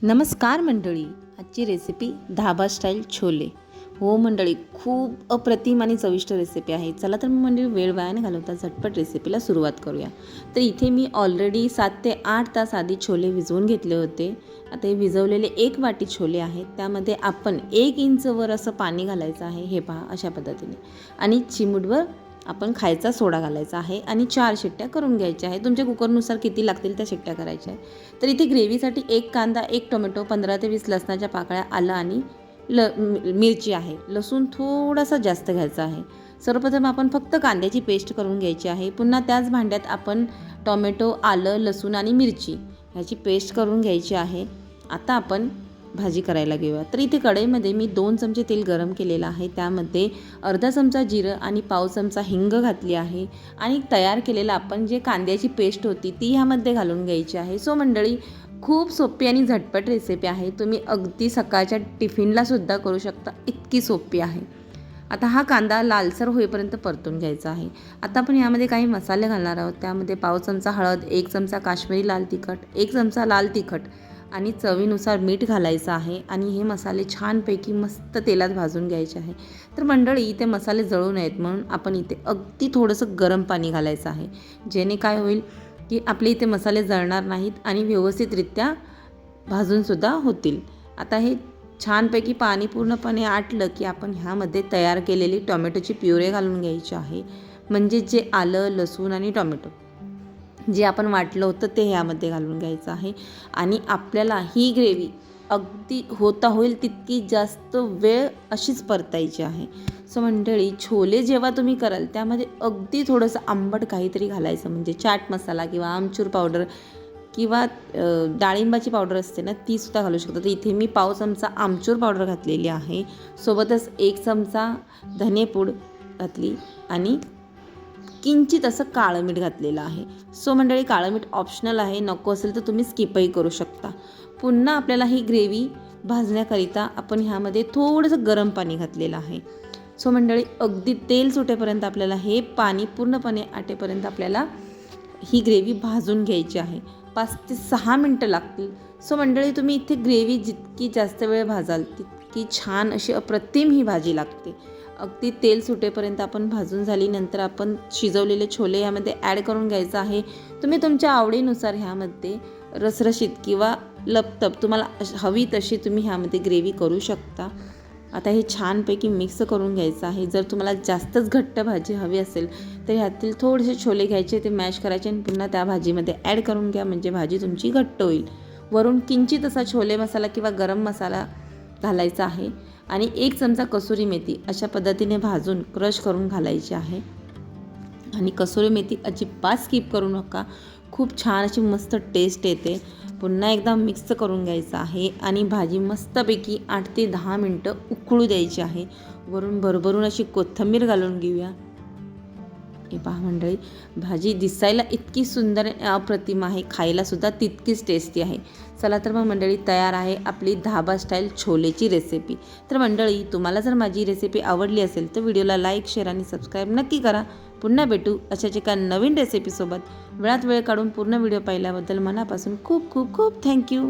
नमस्कार मंडळी, आजची रेसिपी धाबा स्टाईल छोले. हो मंडळी, खूप अप्रतिम आणि चविष्ट रेसिपी आहे. चला तर मंडळी, वेळ वाया न घालवता झटपट रेसिपीला सुरुवात करूया. तर इथे मी ऑलरेडी 7 ते 8 तास आधी छोले भिजवून घेतले होते. आता हे भिजवलेले 1 वाटी छोले आहेत. त्यामध्ये आपण 1 इंच वर असं पाणी घालायचं आहे. हे पहा, अशा पद्धतीने. आणि चिमूटभर आपण खायचा सोडा घालायचा आहे आणि 4 शिट्ट्या करून घ्यायच्या आहे. तुमच्या कुकरनुसार किती लागतील त्या शिट्ट्या करायच्या आहे. तर इथे ग्रेव्हीसाठी 1 कांदा, 1 टोमॅटो, 15 ते 20 लसणाच्या पाकळ्या, आलं आणि मिरची आहे. लसूण थोडासा जास्त घ्यायचा आहे. सर्वप्रथम आपण फक्त कांद्याची पेस्ट करून घ्यायची आहे. पुन्हा त्याच भांड्यात आपण टोमॅटो, आलं, लसूण आणि मिरची ह्याची पेस्ट करून घ्यायची आहे. आता आपण भाजी करायला घेऊया. तर इथे कढईमध्ये मी 2 चमचे तेल गरम केलेलं आहे. त्यामध्ये अर्धा चमचा जिरं आणि पाव चमचा हिंग घातली आहे आणि तयार केलेलं आपण जे कांद्याची पेस्ट होती ती ह्यामध्ये घालून घ्यायची आहे. सो मंडळी, खूप सोपी आणि झटपट रेसिपी आहे. तुम्ही अगदी सकाळच्या टिफिनला सुद्धा करू शकता, इतकी सोपी आहे. आता हा कांदा लालसर होईपर्यंत परतून घ्यायचा आहे. आता आपण यामध्ये काही मसाले घालणार आहोत. त्यामध्ये पाव चमचा हळद, 1 चमचा काश्मीरी लाल तिखट, 1 चमचा लाल तिखट आणि चवीनुसार मीठ घालायचं आहे. आणि हे मसाले छानपैकी मस्त तेलात भाजून घ्यायचे आहे. तर मंडळी, इथे मसाले जळू नयेत म्हणून आपण इथे अगदी थोडंसं गरम पाणी घालायचं आहे. जेणे काय होईल की आपले इथे मसाले जळणार नाहीत आणि व्यवस्थितरित्या भाजूनसुद्धा होतील. आता हे छानपैकी पाणी पूर्णपणे आटलं की आपण ह्यामध्ये तयार केलेली टोमॅटोची प्युरे घालून घ्यायची आहे. म्हणजे जे आलं, लसूण आणि टोमॅटो जे आपण वाटलं होतं ते ह्यामध्ये घालून घ्यायचं आहे. आणि आपल्याला ही ग्रेव्ही अगदी होता होईल तितकी जास्त वेळ अशीच परतायची आहे. सो मंडळी, छोले जेव्हा तुम्ही कराल त्यामध्ये अगदी थोडंसं आंबट काहीतरी घालायचं. म्हणजे चाट मसाला किंवा आमचूर पावडर किंवा डाळिंबाची पावडर असते ना, तीसुद्धा घालू शकता. तर इथे मी पाव चमचा आमचूर पावडर घातलेली आहे. सोबतच 1 चमचा धनेपूड घातली आणि किंचित असं काळं मीठ घातलेलं आहे. सो मंडळी, काळं मीठ ऑप्शनल आहे, नको असेल तर तुम्ही स्किपही करू शकता. पुन्हा आपल्याला ही ग्रेव्ही भाजण्याकरिता आपण ह्यामध्ये थोडंसं गरम पाणी घातलेलं आहे. सो मंडळी, अगदी तेल सुटेपर्यंत आपल्याला हे पाणी पूर्णपणे आटेपर्यंत आपल्याला ही ग्रेव्ही भाजून घ्यायची आहे. 5 ते 6 मिनटं लागतील. सो मंडळी, तुम्ही इथे ग्रेव्ही जितकी जास्त वेळ भाजाल तितकी छान अशी अप्रतिम ही भाजी लागते. अगदी तेल सुटेपर्यंत आपण भाजून झाली. नंतर आपण शिजवलेले छोले ह्यामध्ये ॲड करून घ्यायचं आहे. तुम्ही तुमच्या आवडीनुसार ह्यामध्ये रसरशीत किंवा लपतप तुम्हाला हवी तशी तुम्ही ह्यामध्ये ग्रेव्ही करू शकता. आता हे छानपैकी मिक्स करून घ्यायचं आहे. जर तुम्हाला जास्तच घट्ट भाजी हवी असेल तर ह्यातील थोडेसे छोले घ्यायचे, ते मॅश करायचे आणि पुन्हा त्या भाजीमध्ये ॲड करून घ्या. म्हणजे भाजी तुमची घट्ट होईल. वरून किंचित असा छोले मसाला किंवा गरम मसाला घालायचा आहे आणि 1 चमचा कसुरी मेथी अशा पद्धतीने भाजून क्रश करून घालायची आहे. आणि कसुरी मेथी अजिबात स्किप करू नका, खूप छान अशी मस्त टेस्ट येते. पुन्हा एकदा मिक्स करून घ्यायचं आहे आणि भाजी मस्तपैकी 8 ते 10 मिनटं उकळू द्यायची आहे. वरून भरभरून अशी कोथिंबीर घालून घेऊया. हे पहा मंडळी, भाजी दिसायला इतकी सुंदर अप्रतिम आहे, खायलासुद्धा तितकीच टेस्टी आहे. चला तर मग मंडळी, तयार आहे आपली धाबा स्टाईल छोलेची रेसिपी. तर मंडळी, तुम्हाला जर माझी रेसिपी आवडली असेल तर व्हिडिओला लाईक, शेअर आणि सबस्क्राईब नक्की करा. पुन्हा भेटू अशाच एका नवीन रेसिपीसोबत. वेळात वेळ काढून पूर्ण व्हिडिओ पाहिल्याबद्दल मनापासून खूप खूप खूप थँक्यू.